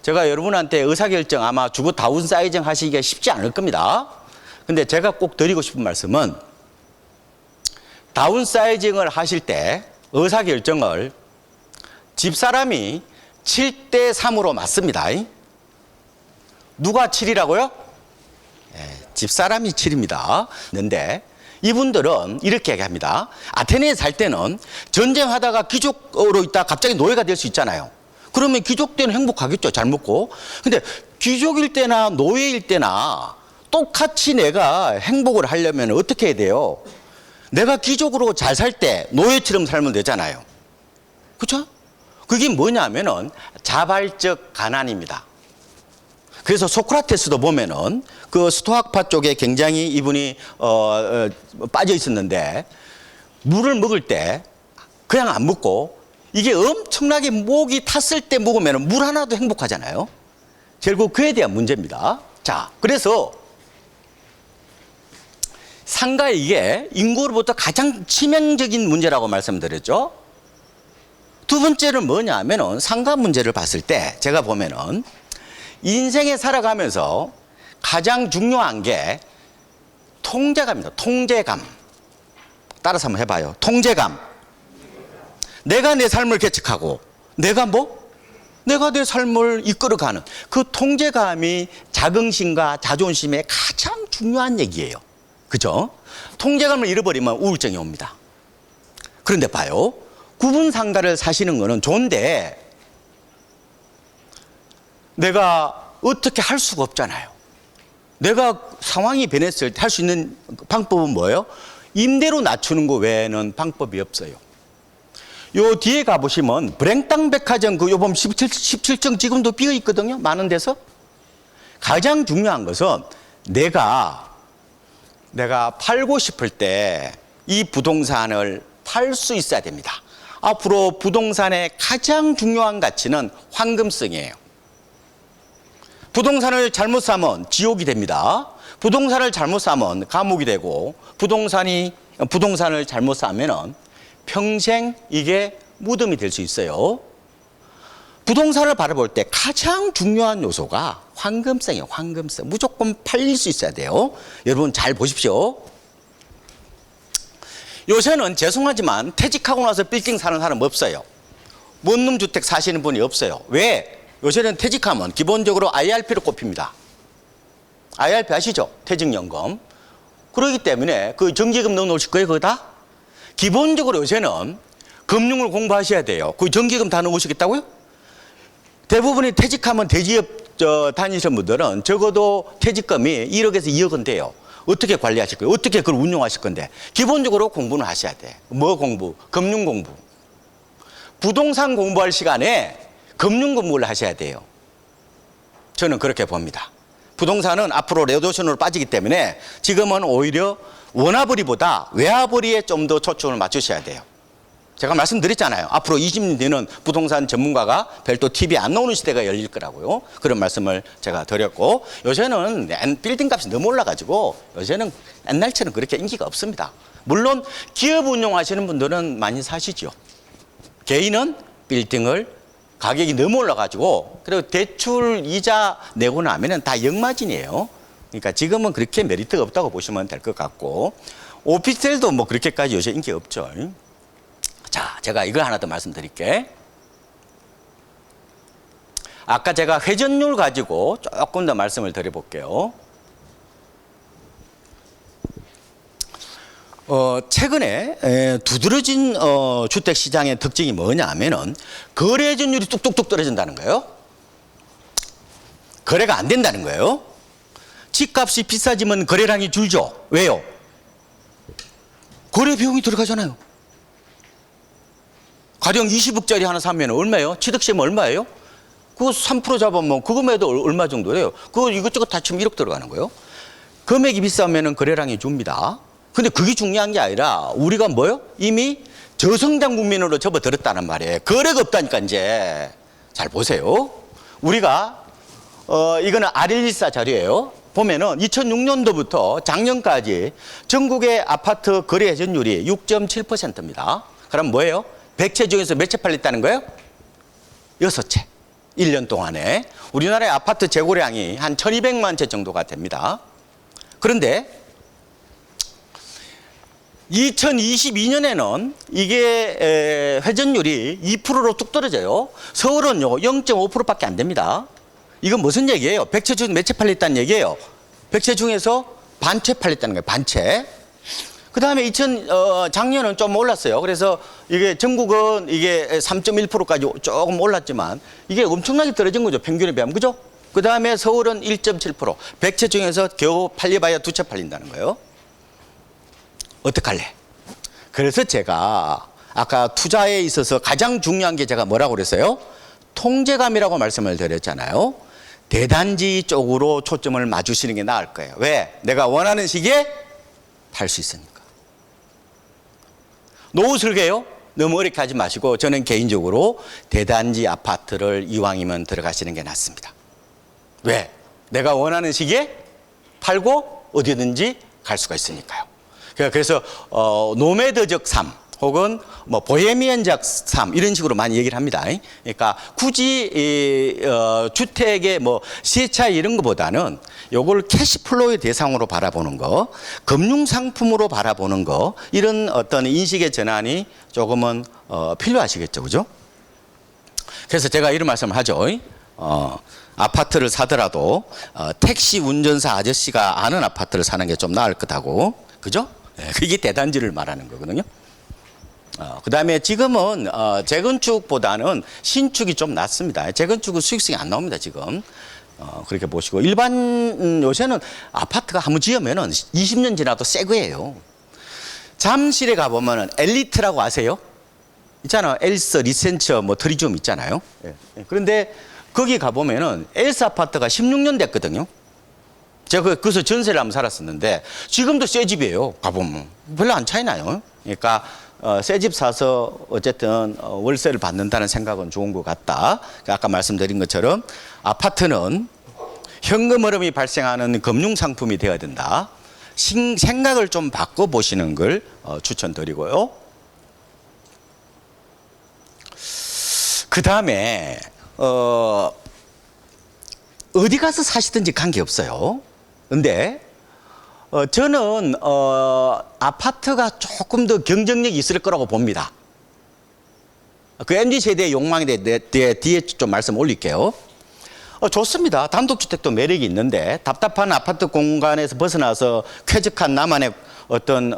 제가 여러분한테 의사결정 아마 주거 다운사이징 하시기가 쉽지 않을 겁니다. 근데 제가 꼭 드리고 싶은 말씀은 다운사이징을 하실 때 의사결정을 집사람이 7대 3으로 맞습니다. 누가 7이라고요? 집사람이 7입니다. 그런데 이분들은 이렇게 얘기합니다. 아테네에 살 때는 전쟁하다가 귀족으로 있다 갑자기 노예가 될 수 있잖아요. 그러면 귀족 때는 행복하겠죠. 잘 먹고. 근데 귀족일 때나 노예일 때나 똑같이 내가 행복을 하려면 어떻게 해야 돼요? 내가 기적으로 잘 살 때 노예처럼 살면 되잖아요. 그렇죠? 그게 뭐냐면은 자발적 가난입니다. 그래서 소크라테스도 보면은 그 스토아파 쪽에 굉장히 이분이 빠져 있었는데 물을 먹을 때 그냥 안 먹고 이게 엄청나게 목이 탔을 때 먹으면 물 하나도 행복하잖아요. 결국 그에 대한 문제입니다. 자, 그래서 상가 이게 인구로부터 가장 치명적인 문제라고 말씀드렸죠. 두 번째는 뭐냐 하면은 상가 문제를 봤을 때 제가 보면은 인생에 살아가면서 가장 중요한 게 통제감입니다. 통제감. 따라서 한번 해봐요. 통제감. 내가 내 삶을 개척하고 내가 내 삶을 이끌어가는 그 통제감이 자긍심과 자존심의 가장 중요한 얘기예요. 그죠? 통제감을 잃어버리면 우울증이 옵니다. 그런데 봐요. 구분 상가를 사시는 거는 좋은데 내가 어떻게 할 수가 없잖아요. 내가 상황이 변했을 때 할 수 있는 방법은 뭐예요? 임대로 낮추는 거 외에는 방법이 없어요. 요 뒤에 가보시면 브랭땅 백화점 그 요번 17층 지금도 비어 있거든요. 많은 데서. 가장 중요한 것은 내가 팔고 싶을 때 이 부동산을 팔 수 있어야 됩니다. 앞으로 부동산의 가장 중요한 가치는 황금성이에요. 부동산을 잘못 사면 지옥이 됩니다. 부동산을 잘못 사면 감옥이 되고 부동산을 잘못 사면은 평생 이게 무덤이 될 수 있어요. 부동산을 바라볼 때 가장 중요한 요소가 황금성이에요. 황금성. 무조건 팔릴 수 있어야 돼요. 여러분 잘 보십시오. 요새는 죄송하지만 퇴직하고 나서 빌딩 사는 사람 없어요. 원룸 주택 사시는 분이 없어요. 왜? 요새는 퇴직하면 기본적으로 IRP로 꼽힙니다. IRP 아시죠? 퇴직연금. 그렇기 때문에 그 정기금 넣어놓으실 거예요, 거기다? 기본적으로 요새는 금융을 공부하셔야 돼요. 그 정기금 다 넣으시겠다고요? 대부분이 퇴직하면 대기업 다니시는 분들은 적어도 퇴직금이 1억에서 2억은 돼요. 어떻게 관리하실 거예요? 어떻게 그걸 운용하실 건데? 기본적으로 공부는 하셔야 돼. 뭐 공부? 금융 공부. 부동산 공부할 시간에 금융 공부를 하셔야 돼요. 저는 그렇게 봅니다. 부동산은 앞으로 레도션으로 빠지기 때문에 지금은 오히려 원화벌이보다 외화벌이에 좀 더 초점을 맞추셔야 돼요. 제가 말씀드렸잖아요. 앞으로 20년 뒤는 부동산 전문가가 별도 TV에 안 나오는 시대가 열릴 거라고요. 그런 말씀을 제가 드렸고, 요새는 빌딩 값이 너무 올라가지고 요새는 옛날처럼 그렇게 인기가 없습니다. 물론 기업 운용하시는 분들은 많이 사시죠. 개인은 빌딩을 가격이 너무 올라가지고 그리고 대출 이자 내고 나면은 다 역마진이에요. 그러니까 지금은 그렇게 메리트가 없다고 보시면 될 것 같고, 오피스텔도 뭐 그렇게까지 요새 인기 없죠. 자, 제가 이걸 하나 더 말씀드릴게. 아까 제가 회전율 가지고 조금 더 말씀을 드려볼게요. 최근에 두드러진 주택시장의 특징이 뭐냐면은 거래 회전율이 뚝뚝뚝 떨어진다는 거예요. 거래가 안 된다는 거예요. 집값이 비싸지면 거래량이 줄죠. 왜요? 거래 비용이 들어가잖아요. 가령 20억짜리 하나 사면 얼마예요? 취득세면 얼마예요? 그거 3% 잡으면 그거에도 얼마 정도예요? 그거 이것저것 다 치면 1억 들어가는 거예요. 금액이 비싸면 거래량이 줍니다. 근데 그게 중요한 게 아니라 우리가 뭐요? 이미 저성장 국민으로 접어들었다는 말이에요. 거래가 없다니까 이제. 잘 보세요. 우리가 이거는 R114 자료예요. 보면은 2006년도부터 작년까지 전국의 아파트 거래 회전율이 6.7%입니다. 그럼 뭐예요? 100채 중에서 몇 채 팔렸다는 거예요? 6채. 1년 동안에. 우리나라의 아파트 재고량이 한 1200만 채 정도가 됩니다. 그런데 2022년에는 이게 회전율이 2%로 뚝 떨어져요. 서울은요 0.5%밖에 안 됩니다. 이건 무슨 얘기예요? 100채 중에 몇 채 팔렸다는 얘기예요? 100채 중에서 반 채 팔렸다는 거예요. 반 채. 그 다음에 작년은 좀 올랐어요. 그래서 이게 전국은 이게 3.1%까지 조금 올랐지만 이게 엄청나게 떨어진 거죠. 평균에 비하면. 그죠? 그 다음에 서울은 1.7%. 100채 중에서 겨우 팔려봐야 2채 팔린다는 거예요. 어떡할래? 그래서 제가 아까 투자에 있어서 가장 중요한 게 제가 뭐라고 그랬어요? 통제감이라고 말씀을 드렸잖아요. 대단지 쪽으로 초점을 맞추시는 게 나을 거예요. 왜? 내가 원하는 시기에 팔 수 있으니까. 노후 설계요? 너무 어렵게 하지 마시고 저는 개인적으로 대단지 아파트를 이왕이면 들어가시는 게 낫습니다. 왜? 내가 원하는 시기에 팔고 어디든지 갈 수가 있으니까요. 그래서 노매드적 삶 혹은 뭐 보헤미안적 삶 이런 식으로 많이 얘기를 합니다. 그러니까 굳이 주택의 뭐 시차 이런 것보다는 요걸 캐시플로우의 대상으로 바라보는 거, 금융 상품으로 바라보는 거 이런 어떤 인식의 전환이 조금은 필요하시겠죠, 그죠? 그래서 제가 이런 말씀을 하죠. 아파트를 사더라도 택시 운전사 아저씨가 아는 아파트를 사는 게 좀 나을 거다고, 그죠? 그게 대단지를 말하는 거거든요. 그 다음에 지금은 재건축보다는 신축이 좀 낫습니다. 재건축은 수익성이 안 나옵니다, 지금. 그렇게 보시고. 일반, 요새는 아파트가 한번 지으면은 20년 지나도 새 거예요. 잠실에 가보면은 엘리트라고 아세요? 있잖아요. 엘스, 리센처, 뭐 트리움 있잖아요. 그런데 거기 가보면은 엘스 아파트가 16년 됐거든요. 제가 거기서 전세를 한번 살았었는데 지금도 새 집이에요. 가보면 별로 안 차이 나요. 그러니까 새 집 사서 어쨌든 월세를 받는다는 생각은 좋은 것 같다. 아까 말씀드린 것처럼 아파트는 현금 흐름이 발생하는 금융 상품이 되어야 된다. 생각을 좀 바꿔보시는 걸 추천드리고요. 그 다음에 어디 가서 사시든지 관계없어요. 근데 저는 아파트가 조금 더 경쟁력이 있을 거라고 봅니다. 그 MZ세대의 욕망에 대해 뒤에 좀 말씀 올릴게요. 좋습니다. 단독주택도 매력이 있는데 답답한 아파트 공간에서 벗어나서 쾌적한 나만의 어떤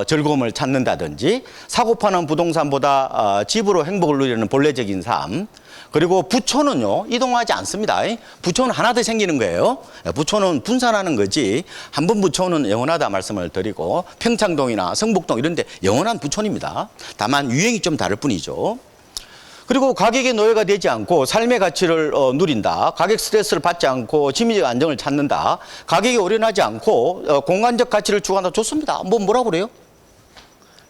즐거움을 찾는다든지 사고파는 부동산보다 집으로 행복을 누리는 본래적인 삶. 그리고 부촌은요 이동하지 않습니다. 부촌은 하나 더 생기는 거예요. 부촌은 분산하는 거지 한 번 부촌은 영원하다 말씀을 드리고 평창동이나 성북동 이런 데 영원한 부촌입니다. 다만 유형이 좀 다를 뿐이죠. 그리고 가격의 노예가 되지 않고 삶의 가치를 누린다. 가격 스트레스를 받지 않고 심리적 안정을 찾는다. 가격이 오련하지 않고 공간적 가치를 추구한다. 좋습니다. 뭐라고 그래요?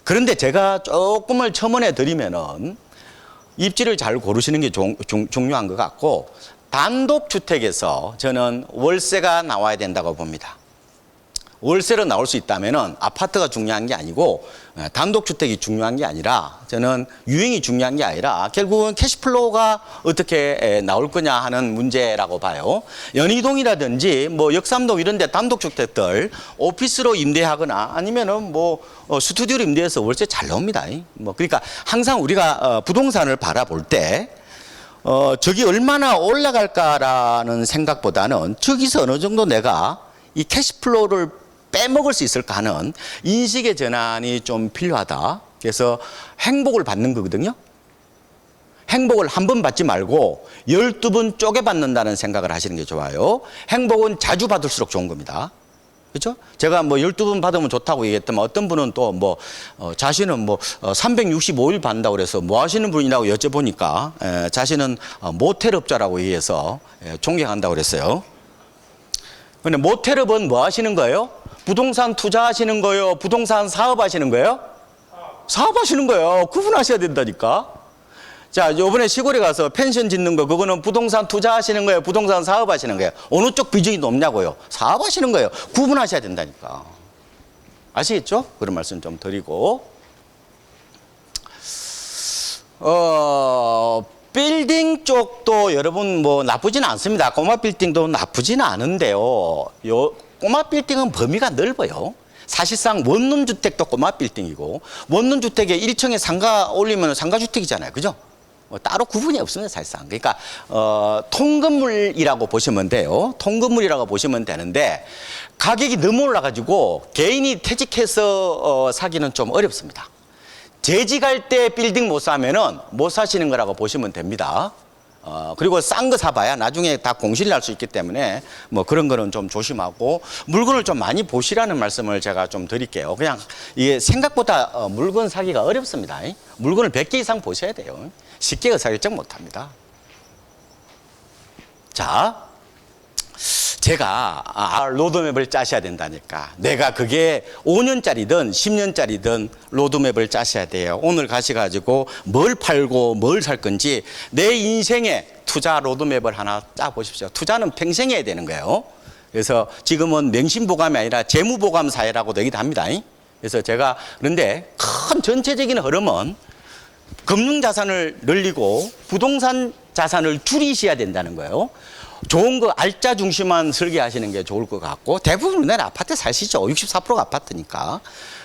그런데 제가 조금을 첨언해 드리면은 입지를 잘 고르시는 게 중요한 것 같고 단독주택에서 저는 월세가 나와야 된다고 봅니다. 월세로 나올 수 있다면 아파트가 중요한 게 아니고 단독주택이 중요한 게 아니라 저는 유형이 중요한 게 아니라 결국은 캐시플로우가 어떻게 나올 거냐 하는 문제라고 봐요. 연희동이라든지 뭐 역삼동 이런 데 단독주택들 오피스로 임대하거나 아니면은 뭐 스튜디오로 임대해서 월세 잘 나옵니다. 뭐 그러니까 항상 우리가 부동산을 바라볼 때 저기 얼마나 올라갈까라는 생각보다는 저기서 어느 정도 내가 이 캐시플로우를 빼먹을 수 있을까 하는 인식의 전환이 좀 필요하다. 그래서 행복을 받는 거거든요. 행복을 한 번 받지 말고 12번 쪼개 받는다는 생각을 하시는 게 좋아요. 행복은 자주 받을수록 좋은 겁니다. 그렇죠? 제가 뭐 12번 받으면 좋다고 얘기했더만 어떤 분은 또 뭐 자신은 뭐 365일 받는다고 그래서 뭐 하시는 분이라고 여쭤보니까 자신은 모텔업자라고 얘기해서 존경한다고 그랬어요. 근데 모텔업은 뭐 하시는 거예요? 부동산 투자하시는 거예요? 부동산 사업하시는 거예요? 사업하시는 거예요. 구분하셔야 된다니까. 자, 요번에 시골에 가서 펜션 짓는 거 그거는 부동산 투자하시는 거예요? 부동산 사업하시는 거예요? 어느 쪽 비중이 높냐고요? 사업하시는 거예요. 구분하셔야 된다니까. 아시겠죠? 그런 말씀 좀 드리고 빌딩 쪽도 여러분 뭐 나쁘지는 않습니다. 꼬마 빌딩도 나쁘지는 않은데요. 요 꼬마 빌딩은 범위가 넓어요. 사실상 원룸주택도 꼬마 빌딩이고 원룸주택에 1층에 상가 올리면 상가주택이잖아요. 그죠? 뭐 따로 구분이 없습니다. 사실상. 그러니까 통건물이라고 보시면 돼요. 통건물이라고 보시면 되는데 가격이 너무 올라가지고 개인이 퇴직해서 사기는 좀 어렵습니다. 재직할 때 빌딩 못 사면은 못 사시는 거라고 보시면 됩니다. 그리고 싼 거 사봐야 나중에 다 공실이 날 수 있기 때문에 뭐 그런 거는 좀 조심하고 물건을 좀 많이 보시라는 말씀을 제가 좀 드릴게요. 그냥 이게 생각보다 물건 사기가 어렵습니다. 물건을 100개 이상 보셔야 돼요. 쉽게 의사결정 못 합니다. 자, 제가 로드맵을 짜셔야 된다니까. 내가 그게 5년짜리든 10년짜리든 로드맵을 짜셔야 돼요. 오늘 가셔가지고 뭘 팔고 뭘 살 건지 내 인생의 투자 로드맵을 하나 짜보십시오. 투자는 평생 해야 되는 거예요. 그래서 지금은 명심보감이 아니라 재무보감 사회라고 되기도 합니다. 그래서 제가 그런데 큰 전체적인 흐름은 금융자산을 늘리고 부동산 자산을 줄이셔야 된다는 거예요. 좋은 거 알짜 중심만 설계하시는 게 좋을 것 같고 대부분 우리나라 아파트 사시죠. 64%가 아파트니까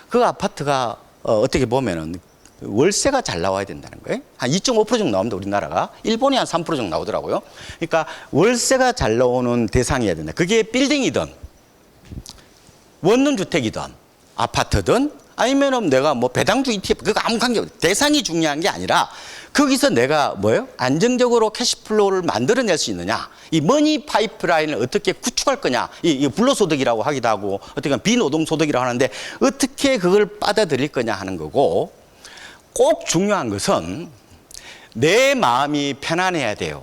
그 아파트가 어떻게 보면은 월세가 잘 나와야 된다는 거예요. 한 2.5% 정도 나옵니다. 우리나라가. 일본이 한 3% 정도 나오더라고요. 그러니까 월세가 잘 나오는 대상이어야 된다. 그게 빌딩이든 원룸주택이든 아파트든 아니면은 내가 뭐 배당주 ETF 그거 아무 관계 없어요. 대상이 중요한 게 아니라 거기서 내가 뭐예요? 안정적으로 캐시플로우를 만들어낼 수 있느냐. 이 머니 파이프라인을 어떻게 구축할 거냐. 이 불로소득이라고 하기도 하고 어떻게 보면 비노동소득이라고 하는데 어떻게 그걸 받아들일 거냐 하는 거고 꼭 중요한 것은 내 마음이 편안해야 돼요.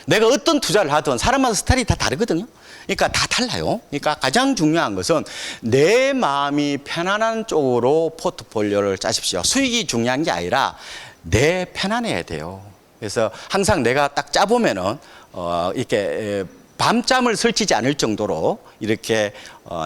내가 어떤 투자를 하든 사람마다 스타일이 다 다르거든요. 그러니까 다 달라요. 그러니까 가장 중요한 것은 내 마음이 편안한 쪽으로 포트폴리오를 짜십시오. 수익이 중요한 게 아니라 내 편안해야 돼요. 그래서 항상 내가 딱 짜보면은 이렇게 밤잠을 설치지 않을 정도로 이렇게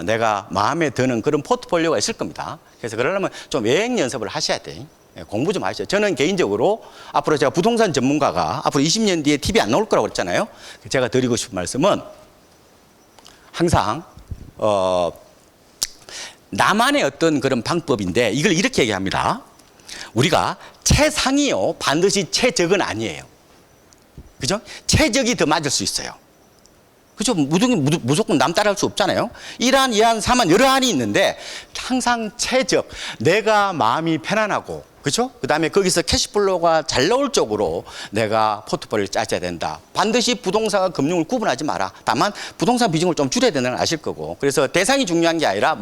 내가 마음에 드는 그런 포트폴리오가 있을 겁니다. 그래서 그러려면 좀 여행 연습을 하셔야 돼. 공부 좀 하시죠. 저는 개인적으로 앞으로 제가 부동산 전문가가 앞으로 20년 뒤에 TV 안 나올 거라고 그랬잖아요. 제가 드리고 싶은 말씀은 항상 나만의 어떤 그런 방법인데 이걸 이렇게 얘기합니다. 우리가 최상이요 반드시 최적은 아니에요. 그죠? 최적이 더 맞을 수 있어요. 그죠? 무조건 남 따라할 수 없잖아요. 1안, 2안, 3안 여러 안이 있는데 항상 최적, 내가 마음이 편안하고 그죠? 그 다음에 거기서 캐시플로우가 잘 나올 쪽으로 내가 포트폴리오를 짜줘야 된다. 반드시 부동산과 금융을 구분하지 마라. 다만 부동산 비중을 좀 줄여야 되는 걸 아실 거고. 그래서 대상이 중요한 게 아니라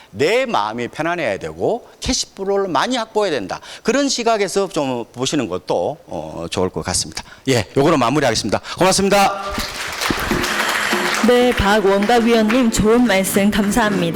내 마음이 편안해야 되고 캐시플로우를 많이 확보해야 된다. 그런 시각에서 좀 보시는 것도 좋을 것 같습니다. 예, 요거로 마무리하겠습니다. 고맙습니다. 네, 박원갑 위원님 좋은 말씀 감사합니다.